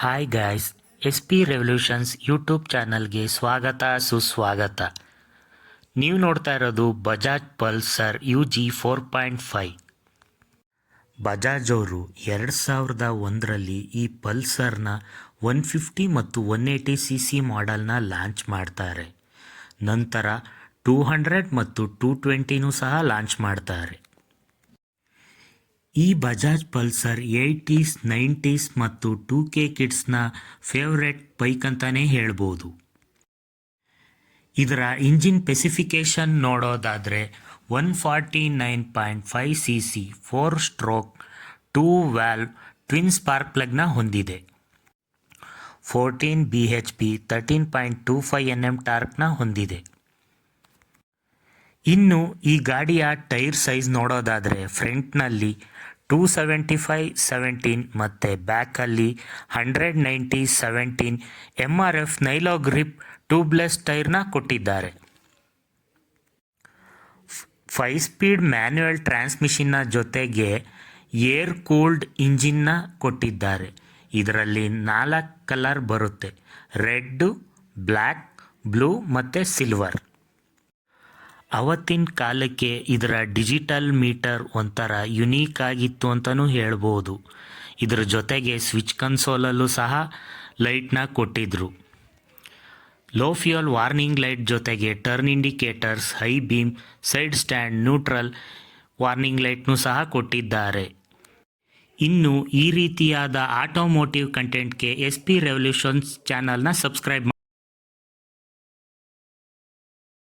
Hi guys, S P Revolutions YouTube ಚಾನಲ್ಗೆ ಸ್ವಾಗತ ಸುಸ್ವಾಗತ. ನೀವು ನೋಡ್ತಾ ಇರೋದು ಬಜಾಜ್ ಪಲ್ಸರ್ UG 4.5. ಬಜಾಜ್ ಅವರು 2001ರಲ್ಲಿ ಈ ಪಲ್ಸರ್ನ 150 ಮತ್ತು 180cc ಮಾಡೆಲ್ನ ಲಾಂಚ್ ಮಾಡ್ತಾರೆ. ನಂತರ 200 ಮತ್ತು 220 ಸಹ ಲಾಂಚ್ ಮಾಡ್ತಾರೆ. ಈ ಬಜಾಜ್ ಪಲ್ಸರ್ 80s 90s ಮತ್ತು 2K ಕಿಡ್ಸ್ನ ಫೇವ್ರೆಟ್ ಬೈಕ್ ಅಂತಲೇ ಹೇಳ್ಬೋದು. ಇದರ ಇಂಜಿನ್ ಸ್ಪೆಸಿಫಿಕೇಷನ್ ನೋಡೋದಾದರೆ 149.5cc 4 stroke 2 valve twin spark ಪ್ಲಗ್ನ ಹೊಂದಿದೆ. 14 bhp 13.25 Nm ಟಾರ್ಕ್ನ ಹೊಂದಿದೆ. ಇನ್ನು ಈ ಗಾಡಿಯ ಟೈರ್ ಸೈಜ್ ನೋಡೋದಾದರೆ ಫ್ರಂಟ್ನಲ್ಲಿ 275/17 ಮತ್ತು ಬ್ಯಾಕಲ್ಲಿ 190/17 MRF ನೈಲೋ ಗ್ರಿಪ್ ಟ್ಯೂಬ್ಲೆಸ್ ಟೈರ್ನ ಕೊಟ್ಟಿದ್ದಾರೆ. 5 ಸ್ಪೀಡ್ ಮ್ಯಾನ್ಯುಯಲ್ ಟ್ರಾನ್ಸ್ಮಿಷನ್ನ ಜೊತೆಗೆ ಏರ್ ಕೂಲ್ಡ್ ಇಂಜಿನ್ನ ಕೊಟ್ಟಿದ್ದಾರೆ. ಇದರಲ್ಲಿ 4 ಕಲರ್ ಬರುತ್ತೆ: ರೆಡ್, ಬ್ಲ್ಯಾಕ್, ಬ್ಲೂ ಮತ್ತು ಸಿಲ್ವರ್. ಅವತ್ತಿನ ಕಾಲಕ್ಕೆ ಇದರ ಡಿಜಿಟಲ್ ಮೀಟರ್ ಒಂಥರ ಯುನೀಕ್ ಆಗಿತ್ತು ಅಂತಲೂ ಹೇಳ್ಬೋದು. ಇದರ ಜೊತೆಗೆ ಸ್ವಿಚ್ ಕನ್ಸೋಲಲ್ಲೂ ಸಹ ಲೈಟ್ನ ಕೊಟ್ಟಿದ್ರು. ಲೋ ಫ್ಯೂಯಲ್ ವಾರ್ನಿಂಗ್ ಲೈಟ್ ಜೊತೆಗೆ turn indicators, high beam, side stand, neutral warning ಲೈಟ್ನೂ ಸಹ ಕೊಟ್ಟಿದ್ದಾರೆ. ಇನ್ನು ಈ ರೀತಿಯಾದ ಆಟೋಮೋಟಿವ್ ಕಂಟೆಂಟ್ಗೆ SP ರೆವಲ್ಯೂಷನ್ಸ್ ಚಾನಲ್ನ ಸಬ್ಸ್ಕ್ರೈಬ್